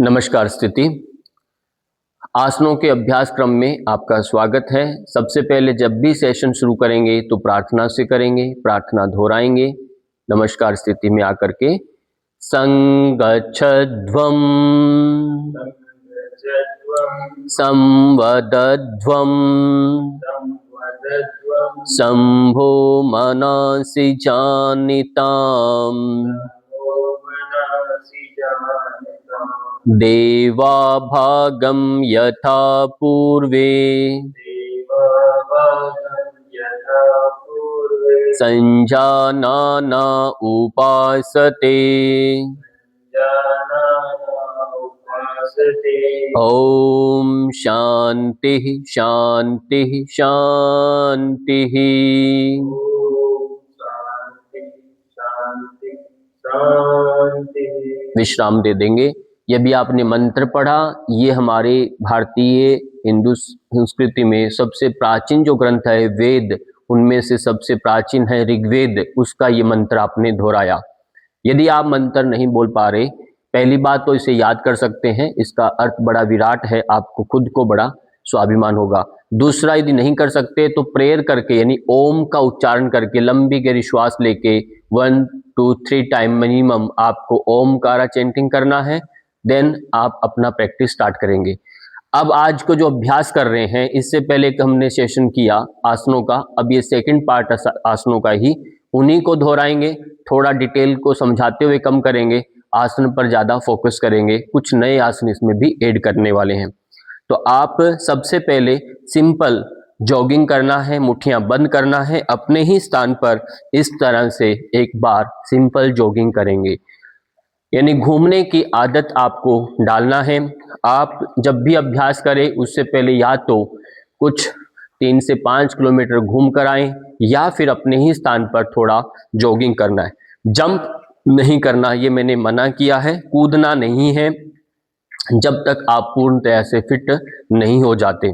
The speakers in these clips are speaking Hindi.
नमस्कार स्थिति। आसनों के अभ्यास क्रम में आपका स्वागत है। सबसे पहले जब भी सेशन शुरू करेंगे तो प्रार्थना से करेंगे, प्रार्थना दोहराएंगे। नमस्कार स्थिति में आकर के संगच्छध्वं संवदध्वं शंभो मनसि जानिताम् देवा भागं यथा पूर्वे संजानाना उपासते। ओम शांति शांति शांति। विश्राम दे देंगे। ये भी आपने मंत्र पढ़ा, ये हमारे भारतीय हिंदू संस्कृति में सबसे प्राचीन जो ग्रंथ है वेद, उनमें से सबसे प्राचीन है ऋग्वेद, उसका ये मंत्र आपने दोहराया। यदि आप मंत्र नहीं बोल पा रहे, पहली बात तो इसे याद कर सकते हैं, इसका अर्थ बड़ा विराट है, आपको खुद को बड़ा स्वाभिमान होगा। दूसरा, यदि नहीं कर सकते तो प्रेयर करके यानी ओम का उच्चारण करके लंबी गहरी श्वास लेके 1 2 3 टाइम मिनिमम आपको ओमकारा चैंटिंग करना है। देन आप अपना प्रैक्टिस स्टार्ट करेंगे। अब आज को जो अभ्यास कर रहे हैं, इससे पहले हमने सेशन किया आसनों का, अब ये सेकंड पार्ट आसनों का ही, उन्हीं को दोहराएंगे। थोड़ा डिटेल को समझाते हुए कम करेंगे, आसन पर ज़्यादा फोकस करेंगे। कुछ नए आसन इसमें भी ऐड करने वाले हैं। तो आप सबसे पहले सिंपल जॉगिंग करना है, मुट्ठियां बंद करना है, अपने ही स्थान पर इस तरह से एक बार सिंपल जॉगिंग करेंगे, यानी घूमने की आदत आपको डालना है। आप जब भी अभ्यास करें उससे पहले या तो कुछ 3 से 5 किलोमीटर घूम कर आएं, या फिर अपने ही स्थान पर थोड़ा जॉगिंग करना है। जंप नहीं करना, ये मैंने मना किया है। कूदना नहीं है जब तक आप पूर्णतया से फिट नहीं हो जाते।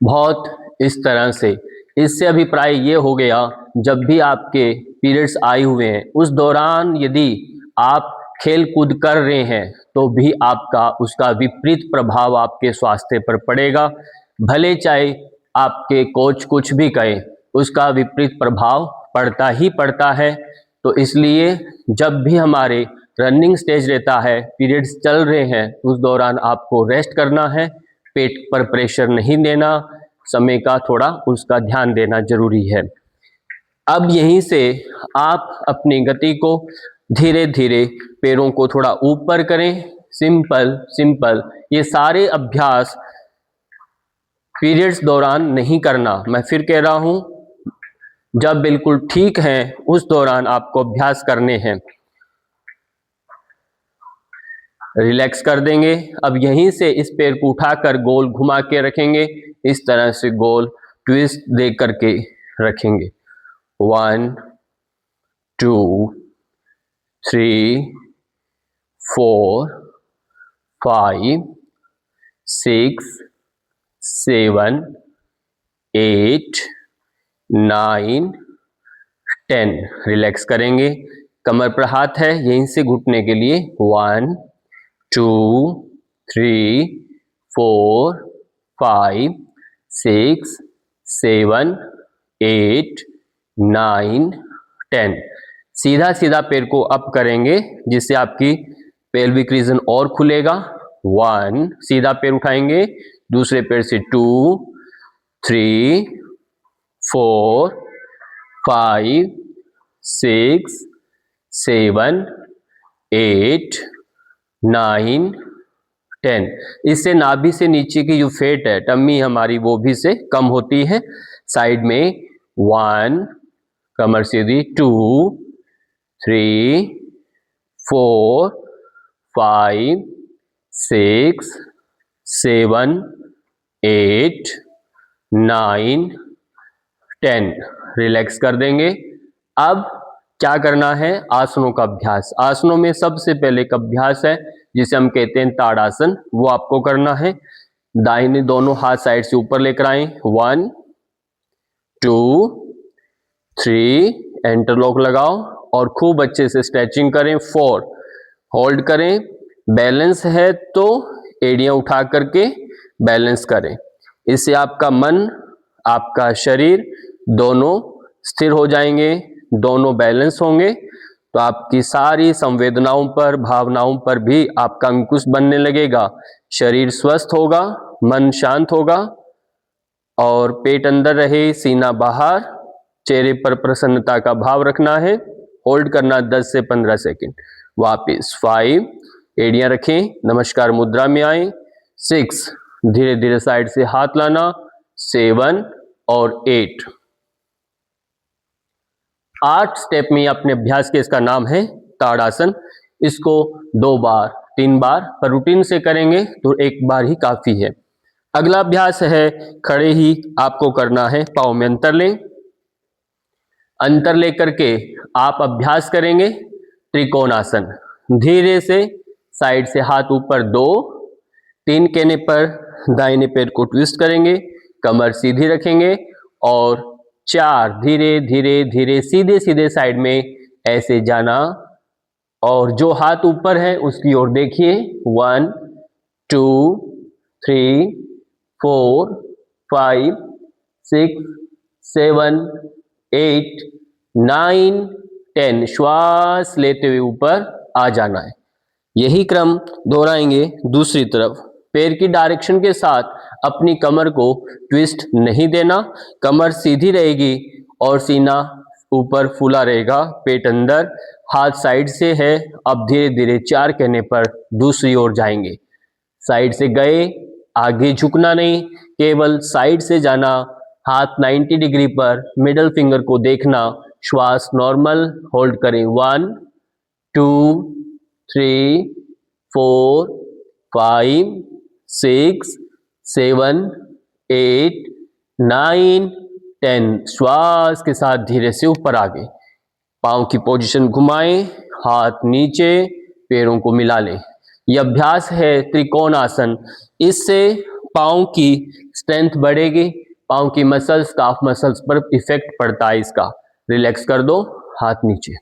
बहुत इस तरह से, इससे अभिप्राय ये हो गया, जब भी आपके पीरियड्स आए हुए हैं उस दौरान यदि आप खेल कूद कर रहे हैं तो भी आपका उसका विपरीत प्रभाव आपके स्वास्थ्य पर पड़ेगा। भले चाहे आपके कोच कुछ भी कहें, उसका विपरीत प्रभाव पड़ता ही पड़ता है। तो इसलिए जब भी हमारे रनिंग स्टेज रहता है, पीरियड्स चल रहे हैं, उस दौरान आपको रेस्ट करना है, पेट पर प्रेशर नहीं देना, समय का थोड़ा उसका ध्यान देना जरूरी है। अब यहीं से आप अपनी गति को धीरे धीरे पैरों को थोड़ा ऊपर करें। सिंपल सिंपल ये सारे अभ्यास पीरियड्स दौरान नहीं करना, मैं फिर कह रहा हूं, जब बिल्कुल ठीक है उस दौरान आपको अभ्यास करने हैं। रिलैक्स कर देंगे। अब यहीं से इस पैर को उठाकर गोल घुमा के रखेंगे, इस तरह से गोल ट्विस्ट दे करके रखेंगे। 1 2 3 4 5 6 7 8 9 10। रिलैक्स करेंगे। कमर पर हाथ है, यहीं से घुटने के लिए 1 2 3 4 5 6 7 8 9 10। सीधा सीधा पैर को अप करेंगे जिससे आपकी पेल्विक रीजन और खुलेगा। 1, सीधा पैर उठाएंगे, दूसरे पैर से 2 3 4 5 6 7 8 9 10। इससे नाभि से नीचे की जो फैट है, टम्मी हमारी, वो भी से कम होती है। साइड में 1, कमर सीधी, 2 3 4 5 6 7 8 9 10। रिलैक्स कर देंगे। अब क्या करना है, आसनों का अभ्यास। आसनों में सबसे पहले एक अभ्यास है जिसे हम कहते हैं ताड़ासन, वो आपको करना है। दाहिने दोनों हाथ साइड से ऊपर लेकर आए, 1 2 3, इंटरलॉक लगाओ और खूब अच्छे से स्ट्रेचिंग करें। 4 होल्ड करें, बैलेंस है तो एड़ियां उठा करके बैलेंस करें। इससे आपका मन, आपका शरीर दोनों स्थिर हो जाएंगे, दोनों बैलेंस होंगे, तो आपकी सारी संवेदनाओं पर, भावनाओं पर भी आपका अंकुश बनने लगेगा, शरीर स्वस्थ होगा, मन शांत होगा और पेट अंदर रहे, सीना बाहर, चेहरे पर प्रसन्नता का भाव रखना है। होल्ड करना 10 से 15 सेकंड। वापिस 5, एड़ियां रखें, नमस्कार मुद्रा में आए। 6, धीरे धीरे साइड से हाथ लाना। 7 और 8 स्टेप में अपने अभ्यास के इसका नाम है ताड़ासन। इसको 2 बार 3 बार पर रूटीन से करेंगे तो एक बार ही काफी है। अगला अभ्यास है खड़े ही आपको करना है, पाँव में अंतर लें। अंतर लेकर के आप अभ्यास करेंगे त्रिकोणासन। धीरे से साइड से हाथ ऊपर 2, 3 कहने पर दाहिने पैर को ट्विस्ट करेंगे, कमर सीधी रखेंगे और 4 धीरे धीरे धीरे सीधे सीधे साइड में ऐसे जाना और जो हाथ ऊपर है उसकी ओर देखिए। 1 2 3 4 5 6 7 8 9 10 श्वास लेते हुए ऊपर आ जाना है। यही क्रम दोहराएंगे दूसरी तरफ। पैर की डायरेक्शन के साथ अपनी कमर को ट्विस्ट नहीं देना, कमर सीधी रहेगी और सीना ऊपर फूला रहेगा, पेट अंदर, हाथ साइड से है। अब धीरे धीरे 4 कहने पर दूसरी ओर जाएंगे। साइड से गए, आगे झुकना नहीं, केवल साइड से जाना, हाथ 90 डिग्री पर, मिडल फिंगर को देखना, श्वास नॉर्मल, होल्ड करें। 1 2 3 4 5 6 7 8 9 10 श्वास के साथ धीरे से ऊपर आगे। पाँव की पोजीशन घुमाएं, हाथ नीचे, पैरों को मिला लें। यह अभ्यास है त्रिकोणासन। इससे पाँव की स्ट्रेंथ बढ़ेगी, पाँव की मसल्स, काफ मसल्स पर इफेक्ट पड़ता है इसका। रिलैक्स कर दो, हाथ नीचे।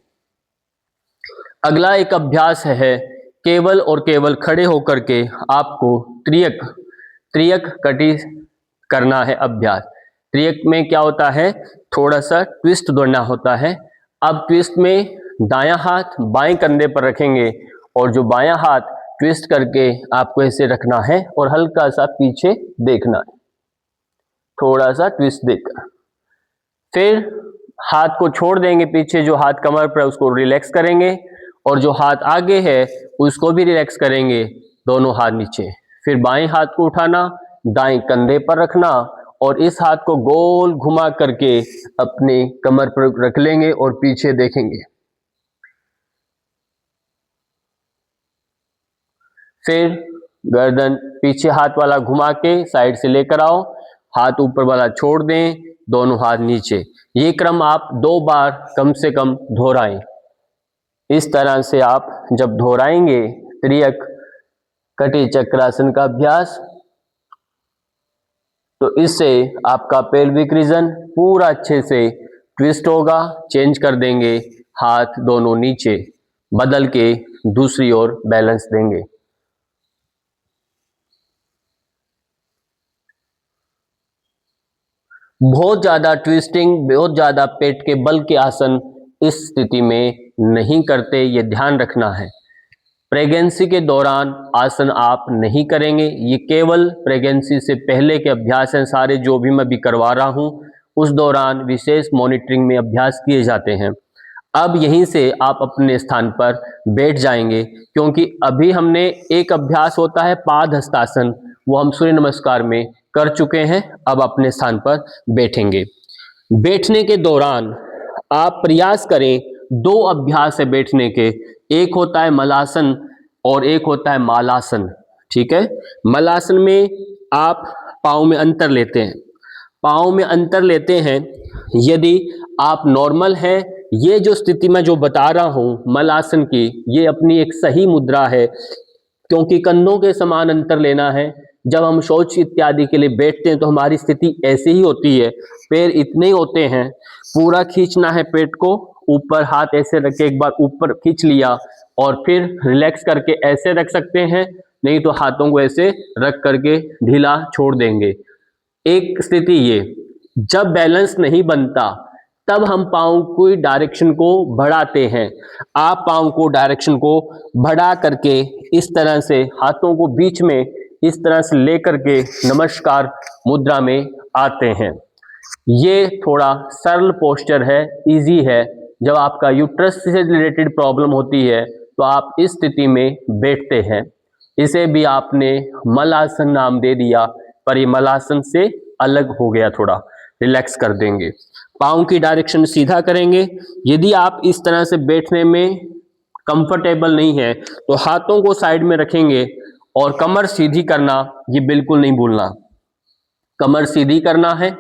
अगला एक अभ्यास है केवल और केवल खड़े होकर के आपको त्रियक कटी करना है अभ्यास। त्रियक में क्या होता है, थोड़ा सा ट्विस्ट दोड़ना होता है। अब ट्विस्ट में दायां हाथ बाएं कंधे पर रखेंगे और जो बायां हाथ ट्विस्ट करके आपको ऐसे रखना है और हल्का सा पीछे देखना है, थोड़ा सा ट्विस्ट देकर। फिर हाथ को छोड़ देंगे पीछे, जो हाथ कमर पर उसको रिलैक्स करेंगे और जो हाथ आगे है उसको भी रिलैक्स करेंगे, दोनों हाथ नीचे। फिर बाएं हाथ को उठाना, दाएं कंधे पर रखना और इस हाथ को गोल घुमा करके अपने कमर पर रख लेंगे और पीछे देखेंगे। फिर गर्दन पीछे हाथ वाला घुमा के साइड से लेकर आओ, हाथ ऊपर वाला छोड़ दें, दोनों हाथ नीचे। ये क्रम आप 2 बार कम से कम दोहराएं। इस तरह से आप जब दोहराएंगे त्रियक कटी चक्रासन का अभ्यास, तो इससे आपका पेल्विक रीजन पूरा अच्छे से ट्विस्ट होगा। चेंज कर देंगे, हाथ दोनों नीचे बदल के दूसरी ओर बैलेंस देंगे। बहुत ज्यादा ट्विस्टिंग, बहुत ज्यादा पेट के बल के आसन इस स्थिति में नहीं करते, ये ध्यान रखना है। प्रेगनेंसी के दौरान आसन आप नहीं करेंगे, ये केवल प्रेगनेंसी से पहले के अभ्यास हैं सारे, जो भी मैं भी करवा रहा हूं उस दौरान विशेष मॉनिटरिंग में अभ्यास किए जाते हैं। अब यहीं से आप अपने स्थान पर बैठ जाएंगे, क्योंकि अभी हमने एक अभ्यास होता है पाद हस्तासन, वो हम सूर्य नमस्कार में कर चुके हैं। अब अपने स्थान पर बैठेंगे। बैठने के दौरान आप प्रयास करें, 2 अभ्यास है बैठने के, एक होता है मलासन और एक होता है मालासन। ठीक है, मलासन में आप पाँव में अंतर लेते हैं, पाँव में अंतर लेते हैं। यदि आप नॉर्मल हैं, ये जो स्थिति मैं जो बता रहा हूं मलासन की, ये अपनी एक सही मुद्रा है, क्योंकि कंधों के समान अंतर लेना है। जब हम शौच इत्यादि के लिए बैठते हैं तो हमारी स्थिति ऐसी ही होती है, पैर इतने ही होते हैं, पूरा खींचना है पेट को ऊपर, हाथ ऐसे रख के एक बार ऊपर खींच लिया और फिर रिलैक्स करके ऐसे रख सकते हैं, नहीं तो हाथों को ऐसे रख करके ढीला छोड़ देंगे। एक स्थिति ये, जब बैलेंस नहीं बनता तब हम पाँव की डायरेक्शन को बढ़ाते हैं। आप पाँव को डायरेक्शन को बढ़ा करके इस तरह से हाथों को बीच में इस तरह से लेकर के नमस्कार मुद्रा में आते हैं। ये थोड़ा सरल पोस्चर है, इजी है। जब आपका यूट्रस से रिलेटेड प्रॉब्लम होती है तो आप इस स्थिति में बैठते हैं। इसे भी आपने मलासन नाम दे दिया, पर ये मलासन से अलग हो गया, थोड़ा रिलैक्स कर देंगे। पाँव की डायरेक्शन सीधा करेंगे। यदि आप इस तरह से बैठने में कंफर्टेबल नहीं है तो हाथों को साइड में रखेंगे और कमर सीधी करना ये बिल्कुल नहीं भूलना। कमर सीधी करना है।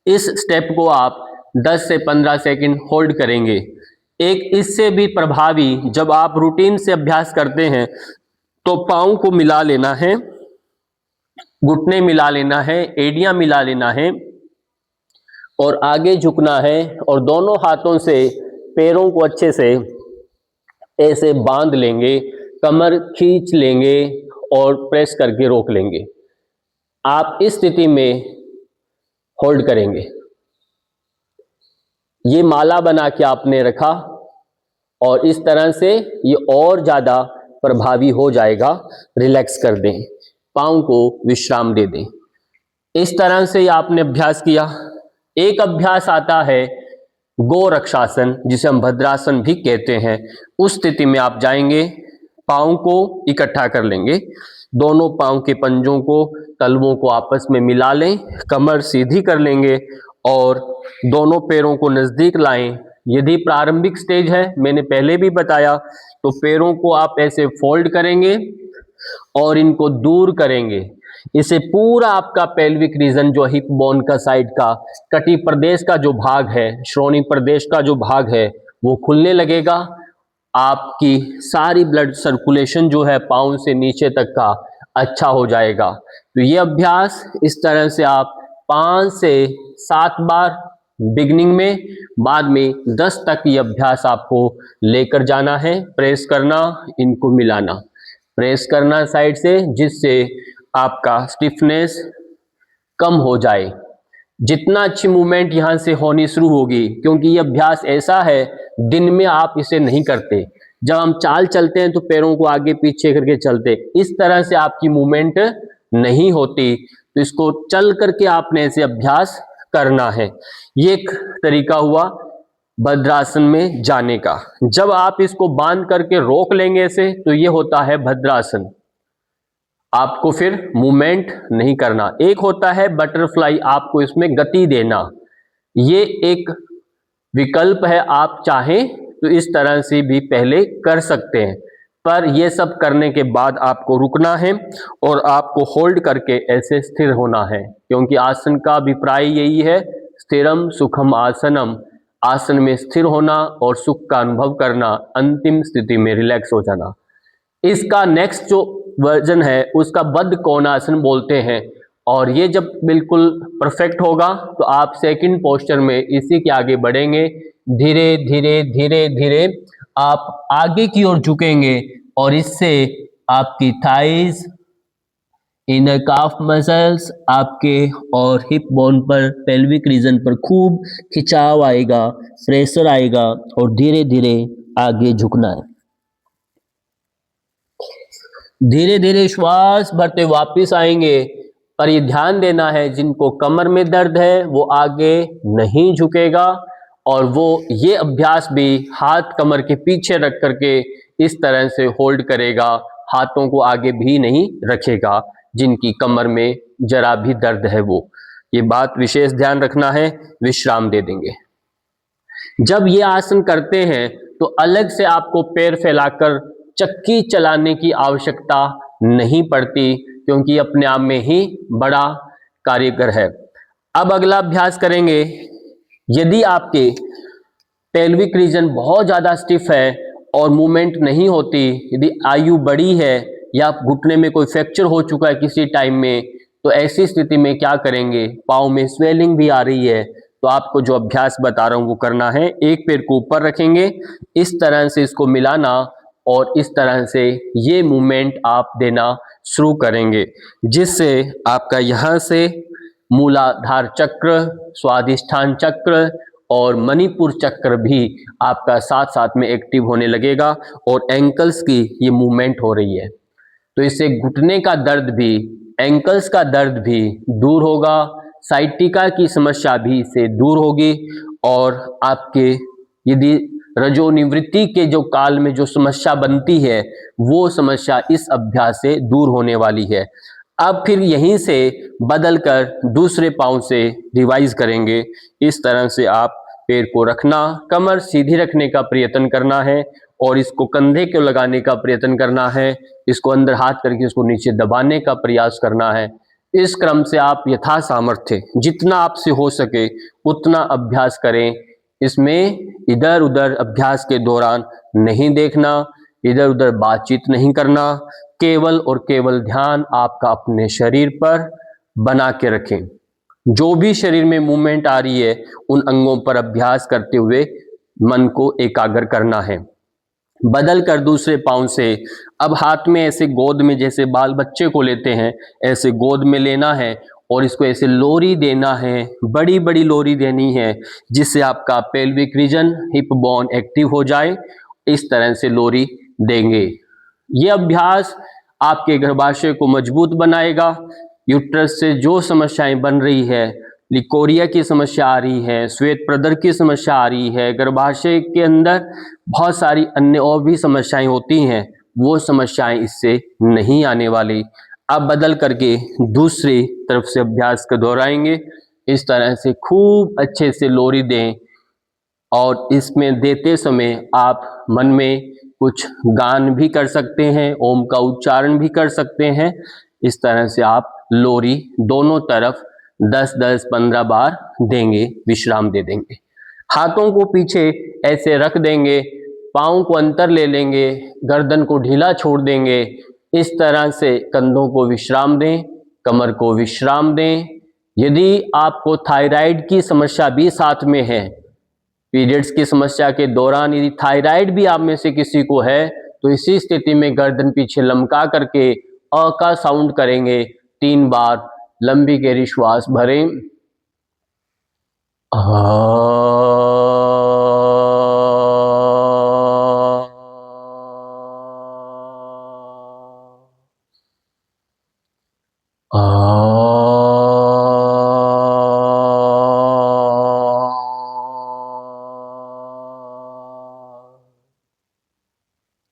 इस स्टेप को आप 10 से 15 सेकंड होल्ड करेंगे। एक इससे भी प्रभावी, जब आप रूटीन से अभ्यास करते हैं तो पाँव को मिला लेना है, घुटने मिला लेना है, एड़ियां मिला लेना है और आगे झुकना है और दोनों हाथों से पैरों को अच्छे से ऐसे बांध लेंगे, कमर खींच लेंगे और प्रेस करके रोक लेंगे। आप इस स्थिति में होल्ड करेंगे। ये माला बना के आपने रखा और इस तरह से ये और ज़्यादा प्रभावी हो जाएगा। रिलैक्स कर दें, पाँव को विश्राम दे दें। इस तरह से आपने अभ्यास किया। एक अभ्यास आता है गोरक्षासन, जिसे हम भद्रासन भी कहते हैं। उस स्थिति में आप जाएंगे, पाँव को इकट्ठा कर लेंगे, दोनों पाँव के पंजों को, तलवों को आपस में मिला लें, कमर सीधी कर लेंगे और दोनों पैरों को नजदीक लाएं। यदि प्रारंभिक स्टेज है, मैंने पहले भी बताया, तो पैरों को आप ऐसे फोल्ड करेंगे और इनको दूर करेंगे। इसे पूरा आपका पेल्विक रीजन, जो हिप बोन का साइड का, कटी प्रदेश का जो भाग है, श्रोणी प्रदेश का जो भाग है, वो खुलने लगेगा। आपकी सारी ब्लड सर्कुलेशन जो है पाँव से नीचे तक का अच्छा हो जाएगा। तो ये अभ्यास इस तरह से आप 5 से 7 बार बिगनिंग में, बाद में 10 तक ये अभ्यास आपको लेकर जाना है। प्रेस करना, इनको मिलाना, प्रेस करना साइड से, जिससे आपका स्टिफनेस कम हो जाए। जितना अच्छी मूवमेंट यहाँ से होनी शुरू होगी, क्योंकि ये अभ्यास ऐसा है दिन में आप इसे नहीं करते। जब हम चाल चलते हैं तो पैरों को आगे पीछे करके चलते, इस तरह से आपकी मूवमेंट नहीं होती। तो इसको चल करके आपने ऐसे अभ्यास करना है। ये एक तरीका हुआ भद्रासन में जाने का। जब आप इसको बांध करके रोक लेंगे ऐसे, तो ये होता है भद्रासन। आपको फिर मूवमेंट नहीं करना। एक होता है बटरफ्लाई, आपको इसमें गति देना। ये एक विकल्प है, आप चाहें तो इस तरह से भी पहले कर सकते हैं, पर यह सब करने के बाद आपको रुकना है और आपको होल्ड करके ऐसे स्थिर होना है, क्योंकि आसन का अभिप्राय यही है, स्थिरम सुखम आसनम। आसन में स्थिर होना और सुख का अनुभव करना, अंतिम स्थिति में रिलैक्स हो जाना। इसका नेक्स्ट जो वर्जन है उसका बद्ध कोणासन बोलते हैं, और ये जब बिल्कुल परफेक्ट होगा तो आप सेकंड पोस्चर में इसी के आगे बढ़ेंगे। धीरे धीरे धीरे धीरे आप आगे की ओर झुकेंगे और इससे आपकी थाइज, इनर काफ मसल्स आपके और हिप बोन पर, पेल्विक रीजन पर खूब खिंचाव आएगा, प्रेशर आएगा और धीरे धीरे आगे झुकना है। धीरे धीरे श्वास भरते वापस आएंगे, पर ये ध्यान देना है जिनको कमर में दर्द है वो आगे नहीं झुकेगा, और वो ये अभ्यास भी हाथ कमर के पीछे रख करके इस तरह से होल्ड करेगा, हाथों को आगे भी नहीं रखेगा जिनकी कमर में जरा भी दर्द है वो। ये बात विशेष ध्यान रखना है। विश्राम दे देंगे। जब ये आसन करते हैं तो अलग से आपको पैर फैलाकर चक्की चलाने की आवश्यकता नहीं पड़ती, क्योंकि अपने आप में ही बड़ा कार्यकर है। अब अगला अभ्यास करेंगे। यदि आपके पेल्विक रीजन बहुत ज़्यादा स्टिफ है और मूवमेंट नहीं होती, यदि आयु बड़ी है या घुटने में कोई फ्रैक्चर हो चुका है किसी टाइम में, तो ऐसी स्थिति में क्या करेंगे, पाँव में स्वेलिंग भी आ रही है, तो आपको जो अभ्यास बता रहा हूँ वो करना है। एक पैर को ऊपर रखेंगे, इस तरह से इसको मिलाना और इस तरह से ये मूवमेंट आप देना शुरू करेंगे, जिससे आपका यहाँ से मूलाधार चक्र, स्वादिष्ठान चक्र और मणिपुर चक्र भी आपका साथ साथ में एक्टिव होने लगेगा और एंकल्स की ये मूवमेंट हो रही है। तो इससे घुटने का दर्द भी, एंकल्स का दर्द भी दूर होगा, साइटिका की समस्या भी इससे दूर होगी और आपके यदि रजोनिवृत्ति के जो काल में जो समस्या बनती है वो समस्या इस अभ्यास से दूर होने वाली है। अब फिर यहीं से बदलकर दूसरे पांव से रिवाइज करेंगे। इस तरह से आप पैर को रखना, कमर सीधी रखने का प्रयत्न करना है और इसको कंधे को लगाने का प्रयत्न करना है, इसको अंदर हाथ करके इसको नीचे दबाने का प्रयास करना है। इस क्रम से आप यथा सामर्थ्य जितना आपसे हो सके उतना अभ्यास करें। इसमें इधर उधर अभ्यास के दौरान नहीं देखना, इधर उधर बातचीत नहीं करना, केवल और केवल ध्यान आपका अपने शरीर पर बना के रखें। जो भी शरीर में मूवमेंट आ रही है उन अंगों पर अभ्यास करते हुए मन को एकाग्र करना है। बदल कर दूसरे पांव से अब हाथ में ऐसे गोद में, जैसे बाल बच्चे को लेते हैं ऐसे गोद में लेना है और इसको ऐसे लोरी देना है, बड़ी बड़ी लोरी देनी है, जिससे आपका pelvic region, hip bone active हो जाए। इस तरह से लोरी देंगे। ये अभ्यास आपके गर्भाशय को मजबूत बनाएगा। यूट्रस से जो समस्याएं बन रही है, लिकोरिया की समस्या आ रही है, श्वेत प्रदर की समस्या आ रही है, गर्भाशय के अंदर बहुत सारी अन्य और भी समस्याएं होती हैं, वो समस्याएं इससे नहीं आने वाली। अब बदल करके दूसरी तरफ से अभ्यास को दोहराएंगे। इस तरह से खूब अच्छे से लोरी दें और इसमें देते समय आप मन में कुछ गान भी कर सकते हैं, ओम का उच्चारण भी कर सकते हैं। इस तरह से आप लोरी दोनों तरफ 10-10, 15 बार देंगे, विश्राम दे देंगे। हाथों को पीछे ऐसे रख देंगे, पाँव को अंतर ले लेंगे, गर्दन को ढीला छोड़ देंगे। इस तरह से कंधों को विश्राम दें, कमर को विश्राम दें। यदि आपको थायराइड की समस्या भी साथ में है, पीरियड्स की समस्या के दौरान यदि थायराइड भी आप में से किसी को है, तो इसी स्थिति में गर्दन पीछे लमका करके अ का साउंड करेंगे 3 बार, लंबी गहरी श्वास भरें।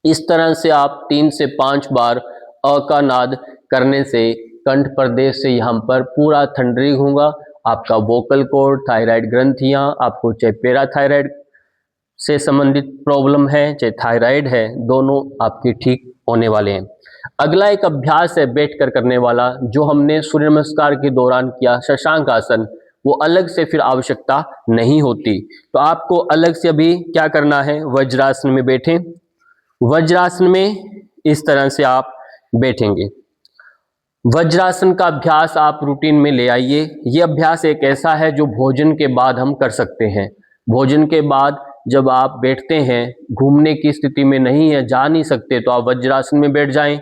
इस तरह से आप 3 से 5 बार अ का नाद करने से कंठ प्रदेश से यहाँ पर पूरा थंडरिंग होगा। आपका वोकल कॉर्ड, थायराइड ग्रंथियाँ, आपको चाहे पैराथायराइड से संबंधित प्रॉब्लम है चाहे थायराइड है, दोनों आपके ठीक होने वाले हैं। अगला एक अभ्यास है बैठ कर करने वाला, जो हमने सूर्य नमस्कार के दौरान किया, शशांक आसन। वो अलग से फिर आवश्यकता नहीं होती। तो आपको अलग से अभी क्या करना है, वज्रासन में बैठें। वज्रासन में इस तरह से आप बैठेंगे। वज्रासन का अभ्यास आप रूटीन में ले आइए। ये अभ्यास एक ऐसा है जो भोजन के बाद हम कर सकते हैं। भोजन के बाद जब आप बैठते हैं, घूमने की स्थिति में नहीं है, जा नहीं सकते, तो आप वज्रासन में बैठ जाएं।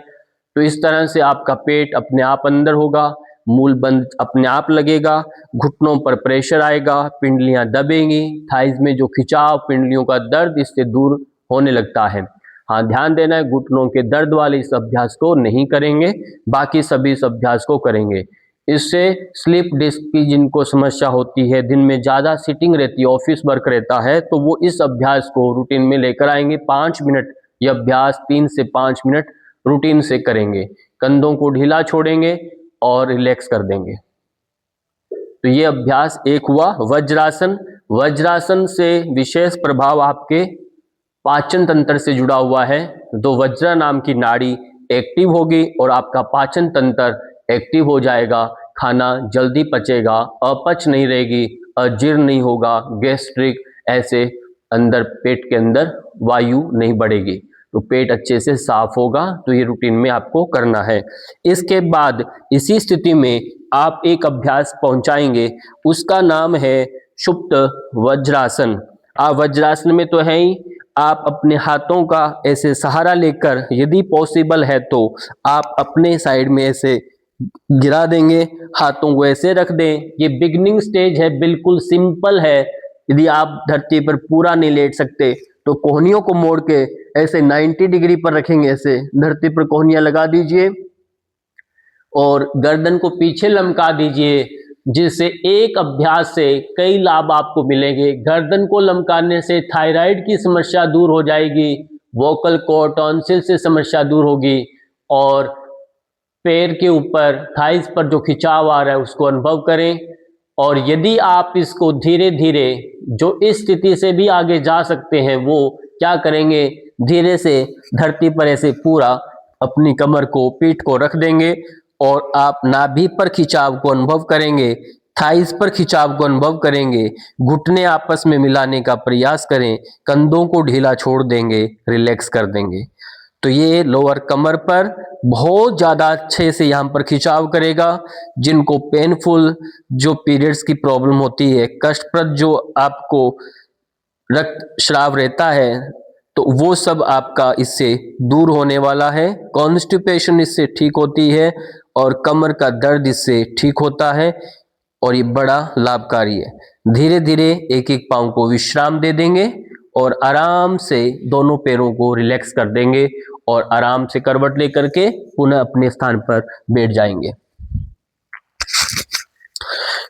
तो इस तरह से आपका पेट अपने आप अंदर होगा, मूल बंद अपने आप लगेगा, घुटनों पर प्रेशर आएगा, पिंडलियां दबेंगी, थाइज में जो खिंचाव, पिंडलियों का दर्द इससे दूर होने लगता है। हाँ, ध्यान देना है, घुटनों के दर्द वाले इस अभ्यास को नहीं करेंगे, बाकी सभी इस अभ्यास को करेंगे। इससे स्लिप डिस्क की जिनको समस्या होती है, दिन में ज़्यादा सिटिंग रहती है, ऑफिस वर्क रहता है, तो वो इस अभ्यास को रूटीन में लेकर आएंगे। 5 मिनट ये अभ्यास 3 से 5 मिनट रूटीन से करेंगे। कंधों को ढीला छोड़ेंगे और रिलैक्स कर देंगे। तो ये अभ्यास एक हुआ वज्रासन। वज्रासन से विशेष प्रभाव आपके पाचन तंत्र से जुड़ा हुआ है। तो वज्रा नाम की नाड़ी एक्टिव होगी और आपका पाचन तंत्र एक्टिव हो जाएगा, खाना जल्दी पचेगा, अपच नहीं रहेगी, अजीर्ण नहीं होगा, गैस्ट्रिक ऐसे अंदर पेट के अंदर वायु नहीं बढ़ेगी, तो पेट अच्छे से साफ होगा। तो ये रूटीन में आपको करना है। इसके बाद इसी स्थिति में आप एक अभ्यास पहुंचाएंगे, उसका नाम है सुप्त वज्रासन। आप वज्रासन में तो है ही, आप अपने हाथों का ऐसे सहारा लेकर, यदि पॉसिबल है तो आप अपने साइड में ऐसे गिरा देंगे, हाथों को ऐसे रख दें। ये बिगिनिंग स्टेज है, बिल्कुल सिंपल है। यदि आप धरती पर पूरा नहीं लेट सकते तो कोहनियों को मोड़ के ऐसे 90 डिग्री पर रखेंगे, ऐसे धरती पर कोहनियां लगा दीजिए और गर्दन को पीछे लमका दीजिए, जिससे एक अभ्यास से कई लाभ आपको मिलेंगे। गर्दन को लमकाने से थायराइड की समस्या दूर हो जाएगी, वोकल कॉर्ड टॉन्सिल से समस्या दूर होगी और पैर के ऊपर थाइस पर जो खिंचाव आ रहा है उसको अनुभव करें। और यदि आप इसको धीरे धीरे, जो इस स्थिति से भी आगे जा सकते हैं, वो क्या करेंगे, धीरे से धरती पर ऐसे पूरा अपनी कमर को, पीठ को रख देंगे और आप नाभि पर खिंचाव को अनुभव करेंगे, थाइस पर खिंचाव को अनुभव करेंगे, घुटने आपस में मिलाने का प्रयास करें, कंधों को ढीला छोड़ देंगे, रिलैक्स कर देंगे। तो ये लोअर कमर पर बहुत ज़्यादा अच्छे से यहाँ पर खिंचाव करेगा। जिनको पेनफुल, जो पीरियड्स की प्रॉब्लम होती है, कष्टप्रद जो आपको रक्त स्राव रहता है, तो वो सब आपका इससे दूर होने वाला है। कॉन्स्टिपेशन इससे ठीक होती है और कमर का दर्द इससे ठीक होता है और ये बड़ा लाभकारी है। धीरे धीरे एक एक पाँव को विश्राम दे देंगे और आराम से दोनों पैरों को रिलैक्स कर देंगे और आराम से करवट लेकर के पुनः अपने स्थान पर बैठ जाएंगे।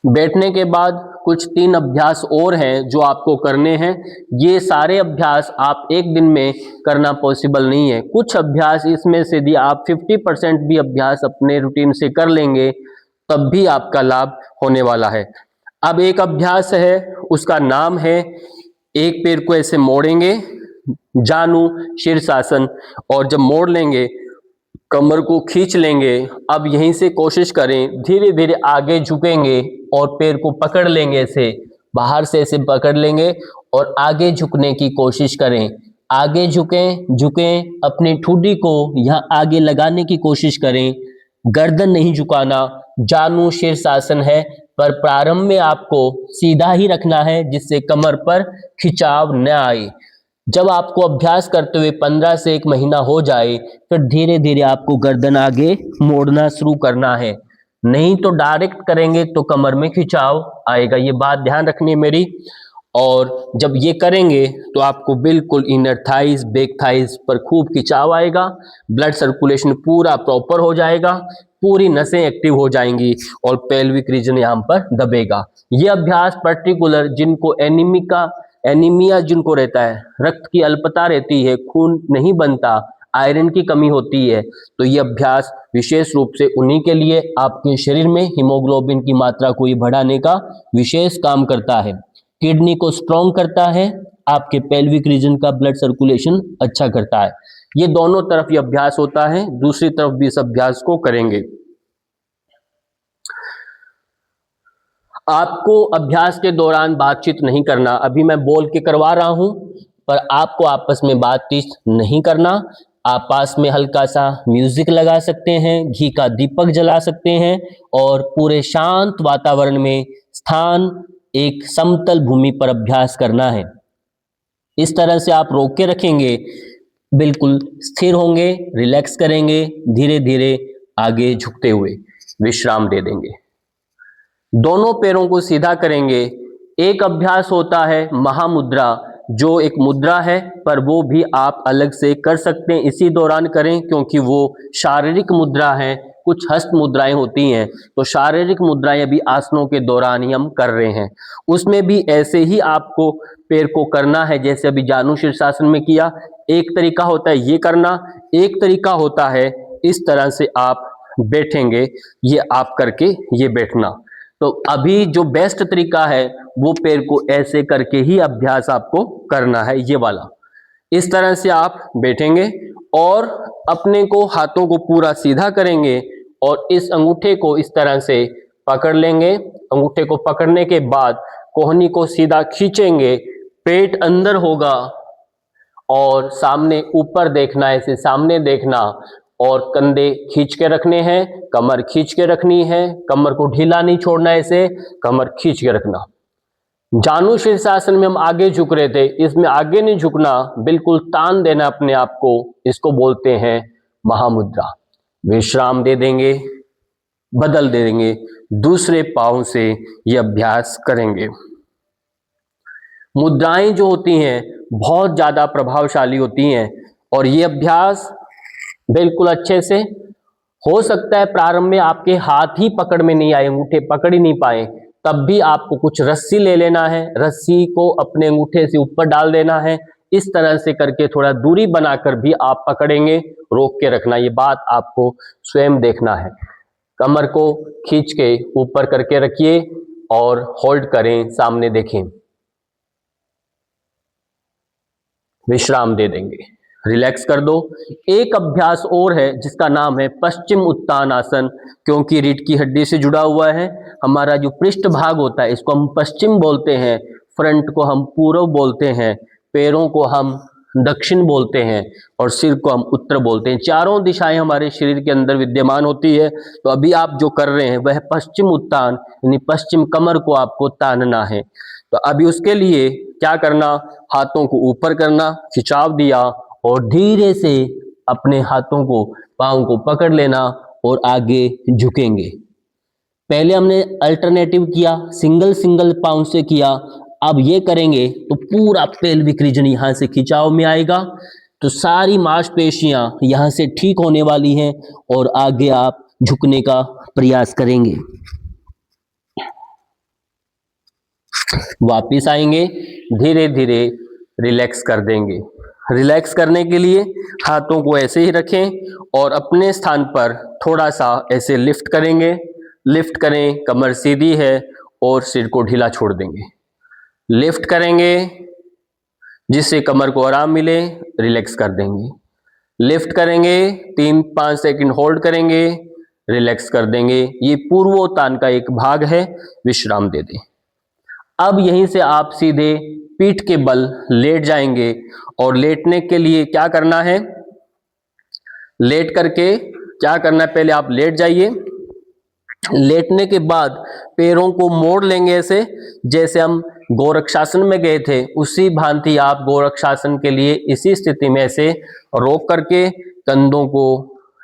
बैठने के बाद कुछ 3 अभ्यास और हैं जो आपको करने हैं। ये सारे अभ्यास आप एक दिन में करना पॉसिबल नहीं है। कुछ अभ्यास इसमें से यदि आप 50% भी अभ्यास अपने रूटीन से कर लेंगे तब भी आपका लाभ होने वाला है। अब एक अभ्यास है, उसका नाम है, एक पैर को ऐसे मोड़ेंगे, जानु शीर्षासन, और जब मोड़ लेंगे कमर को खींच लेंगे। अब यहीं से कोशिश करें, धीरे धीरे आगे झुकेंगे और पैर को पकड़ लेंगे, ऐसे बाहर से ऐसे पकड़ लेंगे और आगे झुकने की कोशिश करें। आगे झुकें झुकें, अपनी ठुड्डी को यहाँ आगे लगाने की कोशिश करें, गर्दन नहीं झुकाना। जानु शीर्षासन है, पर प्रारंभ में आपको सीधा ही रखना है जिससे कमर पर खिंचाव न आए। जब आपको अभ्यास करते हुए 15 से 1 महीना हो जाए, फिर धीरे धीरे आपको गर्दन आगे मोड़ना शुरू करना है। नहीं तो डायरेक्ट करेंगे तो कमर में खिंचाव आएगा, ये बात ध्यान रखनी है मेरी। और जब ये करेंगे तो आपको बिल्कुल इनर थाइस, बैक थाइस पर खूब खिंचाव आएगा, ब्लड सर्कुलेशन पूरा प्रॉपर हो जाएगा, पूरी नसें एक्टिव हो जाएंगी और पेल्विक रीजन यहाँ पर दबेगा। ये अभ्यास पर्टिकुलर जिनको एनीमिया जिनको रहता है, रक्त की अल्पता रहती है, खून नहीं बनता, आयरन की कमी होती है, तो ये अभ्यास विशेष रूप से उन्हीं के लिए, आपके शरीर में हीमोग्लोबिन की मात्रा को ये बढ़ाने का विशेष काम करता है, किडनी को स्ट्रॉन्ग करता है, आपके पेल्विक रीजन का ब्लड सर्कुलेशन अच्छा करता है। ये दोनों तरफ ये अभ्यास होता है, दूसरी तरफ भी इस अभ्यास को करेंगे। आपको अभ्यास के दौरान बातचीत नहीं करना, अभी मैं बोल के करवा रहा हूं, पर आपको आपस में बातचीत नहीं करना। आप पास में हल्का सा म्यूजिक लगा सकते हैं, घी का दीपक जला सकते हैं और पूरे शांत वातावरण में स्थान एक समतल भूमि पर अभ्यास करना है। इस तरह से आप रोक के रखेंगे, बिल्कुल स्थिर होंगे, रिलैक्स करेंगे, धीरे धीरे आगे झुकते हुए विश्राम दे देंगे। दोनों पैरों को सीधा करेंगे। एक अभ्यास होता है महामुद्रा, जो एक मुद्रा है, पर वो भी आप अलग से कर सकते हैं, इसी दौरान करें क्योंकि वो शारीरिक मुद्रा है। कुछ हस्त मुद्राएं होती हैं, तो शारीरिक मुद्राएं अभी आसनों के दौरान ही हम कर रहे हैं। उसमें भी ऐसे ही आपको पैर को करना है जैसे अभी जानु शीर्षासन में किया। एक तरीका होता है ये करना, एक तरीका होता है इस तरह से आप बैठेंगे, ये आप करके ये बैठना। तो अभी जो बेस्ट तरीका है वो पैर को ऐसे करके ही अभ्यास आपको करना है, ये वाला। इस तरह से आप बैठेंगे और अपने को, हाथों को पूरा सीधा करेंगे और इस अंगूठे को इस तरह से पकड़ लेंगे। अंगूठे को पकड़ने के बाद कोहनी को सीधा खींचेंगे, पेट अंदर होगा और सामने ऊपर देखना, ऐसे सामने देखना और कंधे खींच के रखने हैं, कमर खींच के रखनी है, कमर को ढीला नहीं छोड़ना, ऐसे कमर खींच के रखना। जानु शीर्षासन में हम आगे झुक रहे थे, इसमें आगे नहीं झुकना, बिल्कुल तान देना अपने आप को, इसको बोलते हैं महामुद्रा। विश्राम दे देंगे, बदल दे देंगे, दूसरे पांव से ये अभ्यास करेंगे। मुद्राएं जो होती हैं बहुत ज्यादा प्रभावशाली होती हैं और ये अभ्यास बिल्कुल अच्छे से हो सकता है प्रारंभ में आपके हाथ ही पकड़ में नहीं आए, अंगूठे पकड़ ही नहीं पाए, तब भी आपको कुछ रस्सी ले लेना है, रस्सी को अपने अंगूठे से ऊपर डाल देना है, इस तरह से करके थोड़ा दूरी बनाकर भी आप पकड़ेंगे, रोक के रखना, ये बात आपको स्वयं देखना है। कमर को खींच के ऊपर करके रखिए और होल्ड करें, सामने देखें, विश्राम दे देंगे, रिलैक्स कर दो। एक अभ्यास और है जिसका नाम है पश्चिम उत्तान आसन, क्योंकि रीढ़ की हड्डी से जुड़ा हुआ है। हमारा जो पृष्ठ भाग होता है इसको हम पश्चिम बोलते हैं, फ्रंट को हम पूर्व बोलते हैं, पैरों को हम दक्षिण बोलते हैं और सिर को हम उत्तर बोलते हैं। चारों दिशाएं हमारे शरीर के अंदर विद्यमान होती है। तो अभी आप जो कर रहे हैं वह पश्चिम उत्तान, यानी पश्चिम कमर को आपको तानना है। तो अभी उसके लिए क्या करना, हाथों को ऊपर करना, खिंचाव दिया और धीरे से अपने हाथों को, पाँव को पकड़ लेना और आगे झुकेंगे। पहले हमने अल्टरनेटिव किया, सिंगल सिंगल पाँव से किया, अब ये करेंगे तो पूरा पेल्विक रीजन यहां से खिंचाव में आएगा, तो सारी मांसपेशियां यहां से ठीक होने वाली हैं और आगे आप झुकने का प्रयास करेंगे। वापिस आएंगे, धीरे धीरे रिलैक्स कर देंगे। रिलैक्स करने के लिए हाथों को ऐसे ही रखें और अपने स्थान पर थोड़ा सा ऐसे लिफ्ट करेंगे। लिफ्ट करें, कमर सीधी है और सिर को ढीला छोड़ देंगे। लिफ्ट करेंगे जिससे कमर को आराम मिले, रिलैक्स कर देंगे। लिफ्ट करेंगे, 3-5 सेकंड होल्ड करेंगे, रिलैक्स कर देंगे। ये पूर्वोत्तान का एक भाग है, विश्राम दे दें। अब यहीं से आप सीधे पीठ के बल लेट जाएंगे और लेटने के लिए क्या करना है, लेट करके क्या करना है, पहले आप लेट जाइए। लेटने के बाद पैरों को मोड़ लेंगे ऐसे, जैसे हम गोरक्षासन में गए थे उसी भांति आप गोरक्षासन के लिए इसी स्थिति में ऐसे रोक करके कंधों को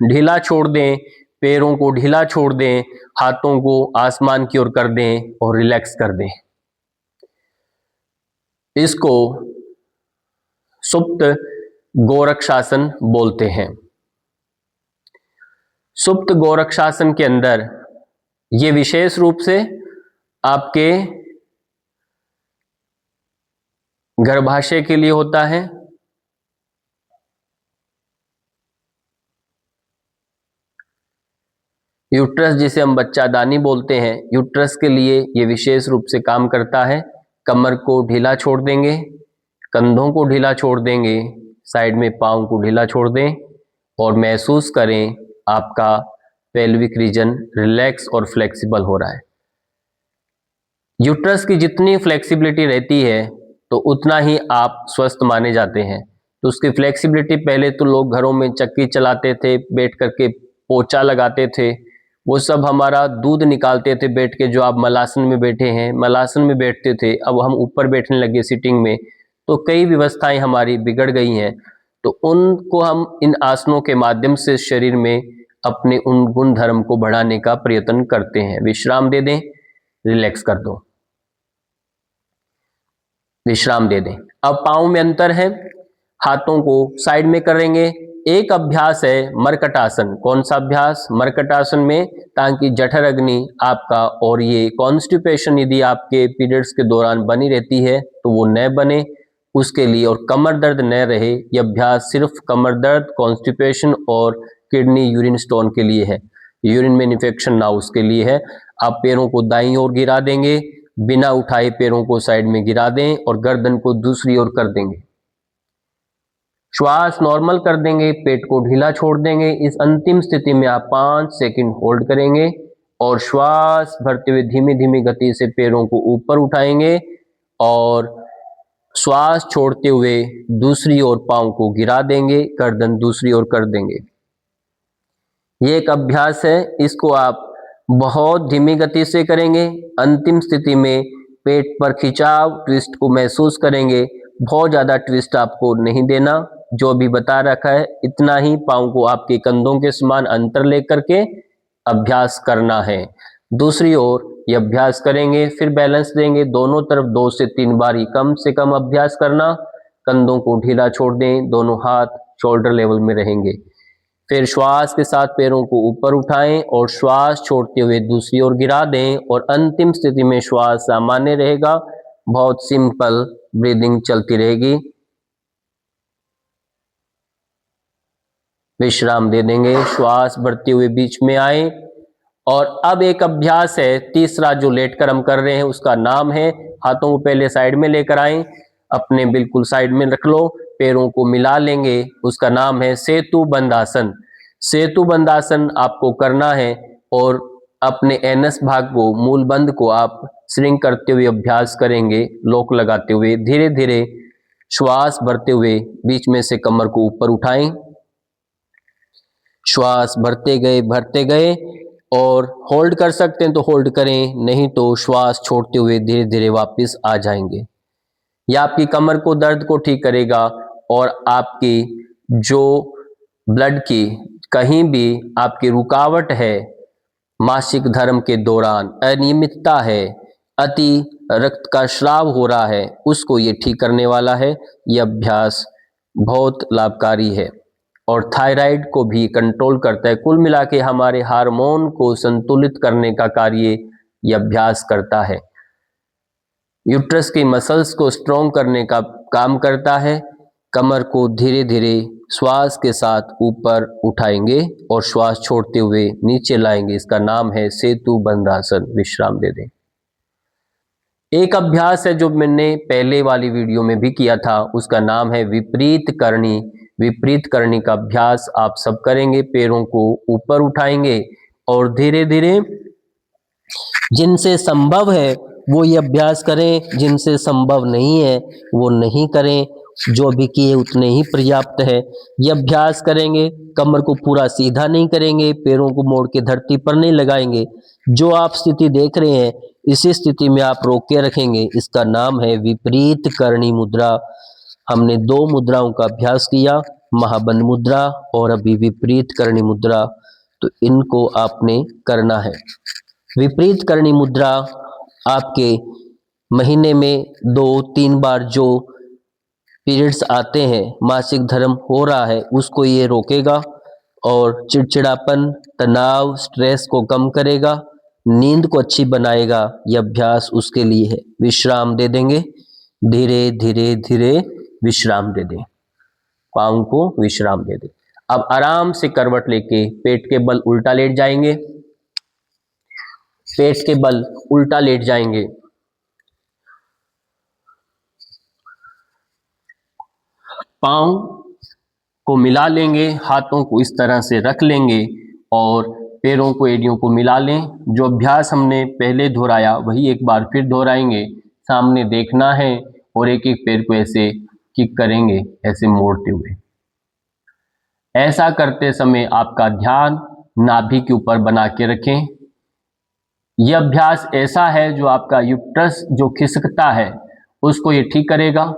ढीला छोड़ दें, पैरों को ढीला छोड़ दें, हाथों को आसमान की ओर कर दें और रिलैक्स कर दें। इसको सुप्त गोरक्षासन बोलते हैं। सुप्त गोरक्षासन के अंदर ये विशेष रूप से आपके गर्भाशय के लिए होता है। यूट्रस जिसे हम बच्चादानी बोलते हैं, यूट्रस के लिए ये विशेष रूप से काम करता है। कमर को ढीला छोड़ देंगे, कंधों को ढीला छोड़ देंगे, साइड में पाँव को ढीला छोड़ दें और महसूस करें आपका पेल्विक रीजन रिलैक्स और फ्लेक्सिबल हो रहा है। यूट्रस की जितनी फ्लेक्सिबिलिटी रहती है तो उतना ही आप स्वस्थ माने जाते हैं। तो उसकी फ्लेक्सिबिलिटी, पहले तो लोग घरों में चक्की चलाते थे, बैठ करके पोछा लगाते थे, वो सब हमारा दूध निकालते थे बैठ के, जो आप मलासन में बैठे हैं, मलासन में बैठते थे। अब हम ऊपर बैठने लगे सिटिंग में, तो कई व्यवस्थाएं हमारी बिगड़ गई हैं। तो उनको हम इन आसनों के माध्यम से शरीर में अपने उन गुण धर्म को बढ़ाने का प्रयत्न करते हैं। विश्राम दे दें, रिलैक्स कर दो, विश्राम दे दें। अब पाँव में अंतर है, हाथों को साइड में करेंगे। एक अभ्यास है मरकटासन। कौन सा अभ्यास? मरकटासन में, ताकि जठर अग्नि आपका और ये कॉन्स्टिपेशन यदि आपके पीरियड्स के दौरान बनी रहती है तो वो न बने, उसके लिए, और कमर दर्द न रहे। ये अभ्यास सिर्फ कमर दर्द, कॉन्स्टिपेशन और किडनी यूरिन स्टोन के लिए है, यूरिन में इन्फेक्शन ना उसके लिए है। आप पैरों को दाईं ओर गिरा देंगे, बिना उठाए पैरों को साइड में गिरा दें और गर्दन को दूसरी ओर कर देंगे। श्वास नॉर्मल कर देंगे, पेट को ढीला छोड़ देंगे। इस अंतिम स्थिति में आप 5 सेकंड होल्ड करेंगे और श्वास भरते हुए धीमी धीमी गति से पैरों को ऊपर उठाएंगे और श्वास छोड़ते हुए दूसरी ओर पांव को गिरा देंगे, गर्दन दूसरी ओर कर देंगे। ये एक अभ्यास है, इसको आप बहुत धीमी गति से करेंगे। अंतिम स्थिति में पेट पर खिंचाव, ट्विस्ट को महसूस करेंगे। बहुत ज़्यादा ट्विस्ट आपको नहीं देना, जो भी बता रखा है इतना ही पाँव को आपके कंधों के समान अंतर लेकर के अभ्यास करना है। दूसरी ओर ये अभ्यास करेंगे, फिर बैलेंस देंगे, दोनों तरफ 2 से 3 बार ही कम से कम अभ्यास करना। कंधों को ढीला छोड़ दें, दोनों हाथ शोल्डर लेवल में रहेंगे। फिर श्वास के साथ पैरों को ऊपर उठाएं और श्वास छोड़ते हुए दूसरी ओर गिरा दें और अंतिम स्थिति में श्वास सामान्य रहेगा। बहुत सिंपल ब्रीदिंग चलती रहेगी। विश्राम दे देंगे, श्वास बढ़ते हुए बीच में आए। और अब एक अभ्यास है तीसरा जो लेटकर हम कर रहे हैं, उसका नाम है, हाथों को पहले साइड में लेकर आए, अपने बिल्कुल साइड में रख लो, पैरों को मिला लेंगे, उसका नाम है सेतु बंद आसन। सेतु बंद आसन आपको करना है और अपने एनएस भाग को, मूल बंद को आप श्रिंक करते हुए अभ्यास करेंगे, लॉक लगाते हुए। धीरे धीरे श्वास भरते हुए बीच में से कमर को ऊपर उठाएं, श्वास भरते गए और होल्ड कर सकते हैं तो होल्ड करें, नहीं तो श्वास छोड़ते हुए धीरे धीरे वापस आ जाएंगे। यह आपकी कमर को, दर्द को ठीक करेगा और आपकी जो ब्लड की कहीं भी आपकी रुकावट है, मासिक धर्म के दौरान अनियमितता है, अति रक्त का स्राव हो रहा है, उसको ये ठीक करने वाला है। यह अभ्यास बहुत लाभकारी है और थायराइड को भी कंट्रोल करता है। कुल मिला के हमारे हार्मोन को संतुलित करने का कार्य यह अभ्यास करता है। यूट्रस की मसल्स को स्ट्रॉन्ग करने का काम करता है। कमर को धीरे धीरे श्वास के साथ ऊपर उठाएंगे और श्वास छोड़ते हुए नीचे लाएंगे, इसका नाम है सेतु बंद आसन। विश्राम दे दें। एक अभ्यास है जो मैंने पहले वाली वीडियो में भी किया था, उसका नाम है विपरीत करनी। विपरीत करनी का अभ्यास आप सब करेंगे, पैरों को ऊपर उठाएंगे और धीरे धीरे, जिनसे संभव है वो ये अभ्यास करें, जिनसे संभव नहीं है वो नहीं करें, जो भी किए उतने ही पर्याप्त है। ये अभ्यास करेंगे, कमर को पूरा सीधा नहीं करेंगे, पैरों को मोड़ के धरती पर नहीं लगाएंगे। जो आप स्थिति देख रहे हैं इसी स्थिति में आप रोक के रखेंगे, इसका नाम है विपरीत करनी मुद्रा। हमने 2 मुद्राओं का अभ्यास किया, महाबंध मुद्रा और अभी विपरीत करनी मुद्रा, तो इनको आपने करना है। विपरीत करनी मुद्रा आपके महीने में 2-3 बार जो पीरियड्स आते हैं, मासिक धर्म हो रहा है, उसको ये रोकेगा और चिड़चिड़ापन, तनाव, स्ट्रेस को कम करेगा, नींद को अच्छी बनाएगा। यह अभ्यास उसके लिए है। विश्राम दे देंगे, धीरे धीरे धीरे विश्राम दे दें, पाँव को विश्राम दे दें। अब आराम से करवट लेके पेट के बल उल्टा लेट जाएंगे, पेट के बल उल्टा लेट जाएंगे। पाँव को मिला लेंगे, हाथों को इस तरह से रख लेंगे और पैरों को, एड़ियों को मिला लें। जो अभ्यास हमने पहले दोहराया वही एक बार फिर दोहराएंगे। सामने देखना है और एक एक पैर को ऐसे किक करेंगे, ऐसे मोड़ते हुए। ऐसा करते समय आपका ध्यान नाभि के ऊपर बना के रखें। यह अभ्यास ऐसा है जो आपका यूट्रस जो खिसकता है उसको ये ठीक करेगा।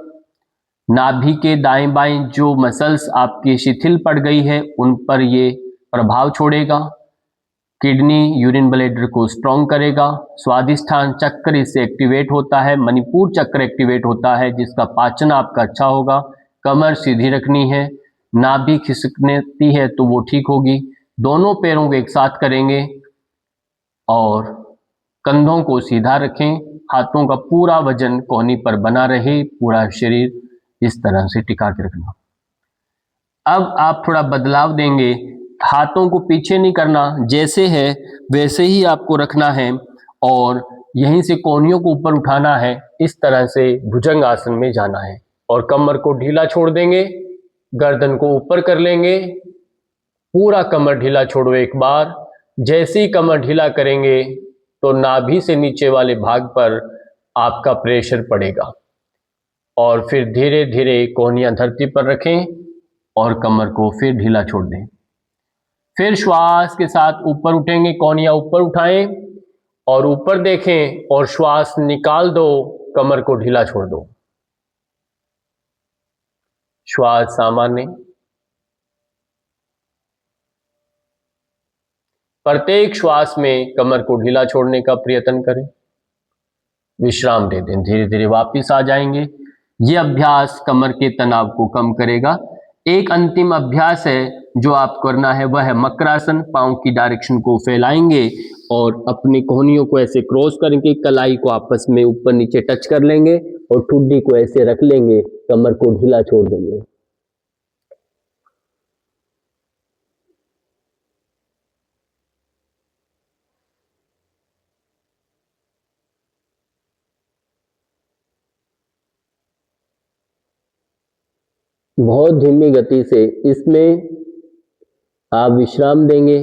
नाभि के दाएं बाएं जो मसल्स आपकी शिथिल पड़ गई है उन पर ये प्रभाव छोड़ेगा। किडनी, यूरिन ब्लैडर को स्ट्रॉन्ग करेगा। स्वादिष्ठान चक्र इससे एक्टिवेट होता है, मणिपुर चक्र एक्टिवेट होता है, जिसका पाचन आपका अच्छा होगा। कमर सीधी रखनी है, नाभि खिसकती है तो वो ठीक होगी। दोनों पैरों को एक साथ करेंगे और कंधों को सीधा रखें, हाथों का पूरा वजन कोहनी पर बना रहे, पूरा शरीर इस तरह से टिका के रखना। अब आप थोड़ा बदलाव देंगे, हाथों को पीछे नहीं करना, जैसे है वैसे ही आपको रखना है और यहीं से कोहनियों को ऊपर उठाना है। इस तरह से भुजंग आसन में जाना है और कमर को ढीला छोड़ देंगे, गर्दन को ऊपर कर लेंगे, पूरा कमर ढीला छोड़ो एक बार। जैसे ही कमर ढीला करेंगे तो नाभि से नीचे वाले भाग पर आपका प्रेशर पड़ेगा और फिर धीरे धीरे कोहनियां धरती पर रखें और कमर को फिर ढीला छोड़ दें। फिर श्वास के साथ ऊपर उठेंगे, कोहनियां ऊपर उठाएं और ऊपर देखें और श्वास निकाल दो, कमर को ढीला छोड़ दो। श्वास सामान्य। प्रत्येक श्वास में कमर को ढीला छोड़ने का प्रयत्न करें, विश्राम दे दें, धीरे धीरे वापस आ जाएंगे। ये अभ्यास कमर के तनाव को कम करेगा। एक अंतिम अभ्यास है जो आप करना है, वह है मकरासन। पांव की डायरेक्शन को फैलाएंगे और अपनी कोहनियों को ऐसे क्रॉस करके कलाई को आपस में ऊपर नीचे टच कर लेंगे और ठुड्डी को ऐसे रख लेंगे, कमर को ढीला छोड़ देंगे। बहुत धीमी गति से इसमें आप विश्राम देंगे।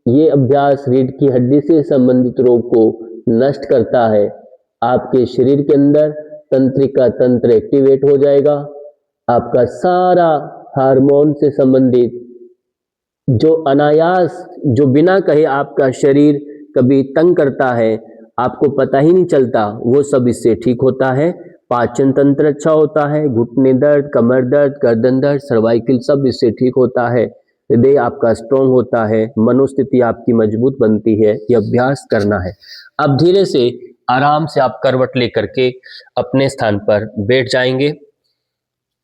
ये अभ्यास रीढ़ की हड्डी से संबंधित रोग को नष्ट करता है। आपके शरीर के अंदर तंत्रिका तंत्र एक्टिवेट हो जाएगा। आपका सारा हार्मोन से संबंधित जो अनायास, जो बिना कहे आपका शरीर कभी तंग करता है, आपको पता ही नहीं चलता, वो सब इससे ठीक होता है। पाचन तंत्र अच्छा होता है, घुटने दर्द, कमर दर्द, गर्दन दर्द, सर्वाइकल सब इससे ठीक होता है। हृदय आपका स्ट्रॉन्ग होता है, मनोस्थिति आपकी मजबूत बनती है। ये अभ्यास करना है। अब धीरे से आराम से आप करवट लेकर के अपने स्थान पर बैठ जाएंगे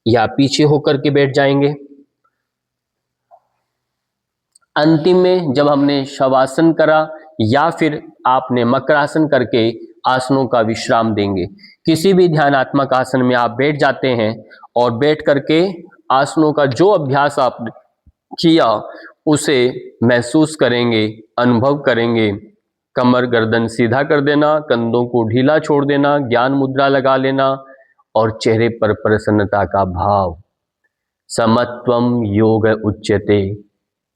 या पीछे होकर के बैठ जाएंगे। अंतिम में जब हमने शवासन करा या फिर आपने मकरासन करके आसनों का विश्राम देंगे। किसी भी ध्यानात्मक आसन में आप बैठ जाते हैं और बैठ करके आसनों का जो अभ्यास आपने किया उसे महसूस करेंगे, अनुभव करेंगे। कमर गर्दन सीधा कर देना, कंधों को ढीला छोड़ देना, ज्ञान मुद्रा लगा लेना और चेहरे पर प्रसन्नता का भाव। समत्वम योग उच्यते,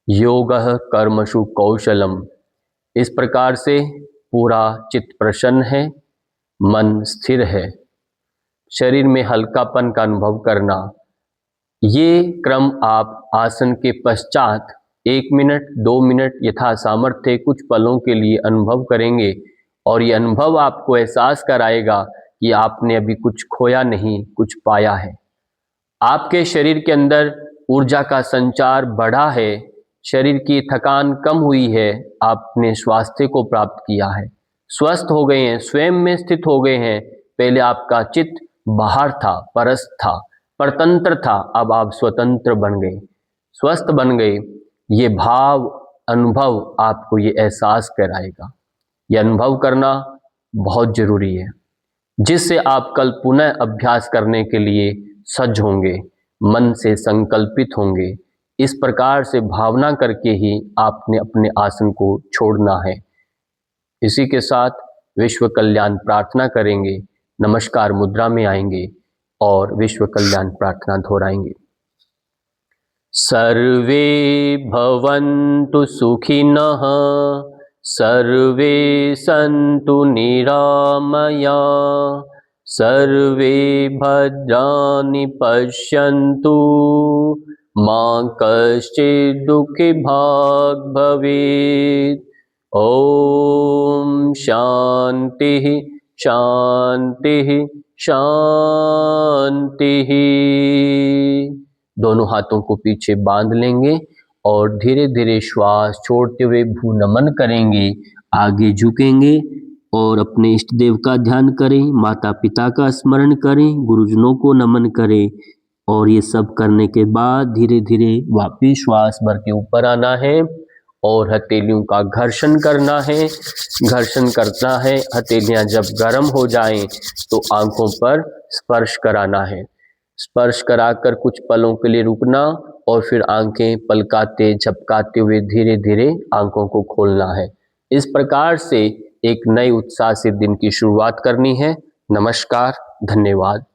योगः कर्मसु कौशलम। इस प्रकार से पूरा चित्त प्रसन्न है, मन स्थिर है, शरीर में हल्कापन का अनुभव करना। ये क्रम आप आसन के पश्चात 1 मिनट 2 मिनट यथा सामर्थ्य कुछ पलों के लिए अनुभव करेंगे और ये अनुभव आपको एहसास कराएगा कि आपने अभी कुछ खोया नहीं, कुछ पाया है। आपके शरीर के अंदर ऊर्जा का संचार बढ़ा है, शरीर की थकान कम हुई है, आपने स्वास्थ्य को प्राप्त किया है, स्वस्थ हो गए हैं, स्वयं में स्थित हो गए हैं। पहले आपका चित्त बाहर था, परस्त था, परतंत्र था, अब आप स्वतंत्र बन गए, स्वस्थ बन गए। ये भाव अनुभव आपको ये एहसास कराएगा। ये अनुभव करना बहुत जरूरी है, जिससे आप कल पुनः अभ्यास करने के लिए सज्ज होंगे, मन से संकल्पित होंगे। इस प्रकार से भावना करके ही आपने अपने आसन को छोड़ना है। इसी के साथ विश्व कल्याण प्रार्थना करेंगे, नमस्कार मुद्रा में आएंगे और विश्व कल्याण प्रार्थना दोहराएंगे। सर्वे भवन्तु सुखिनः, सर्वे सन्तु निरामया, सर्वे भद्राणि पश्यन्तु, मा कश्चित् दुःखभाग् भवेत्। ओम शांति शांति शांति। दोनों हाथों को पीछे बांध लेंगे और धीरे धीरे श्वास छोड़ते हुए भू नमन करेंगे, आगे झुकेंगे और अपने इष्ट देव का ध्यान करें, माता पिता का स्मरण करें, गुरुजनों को नमन करें। और ये सब करने के बाद धीरे धीरे वापिस श्वास भर के ऊपर आना है और हथेलियों का घर्षण करना है। घर्षण करना है, हथेलियां जब गर्म हो जाएं तो आंखों पर स्पर्श कराना है। स्पर्श कराकर कुछ पलों के लिए रुकना और फिर आंखें पलकाते झपकाते हुए धीरे धीरे आंखों को खोलना है। इस प्रकार से एक नए उत्साह से दिन की शुरुआत करनी है। नमस्कार, धन्यवाद।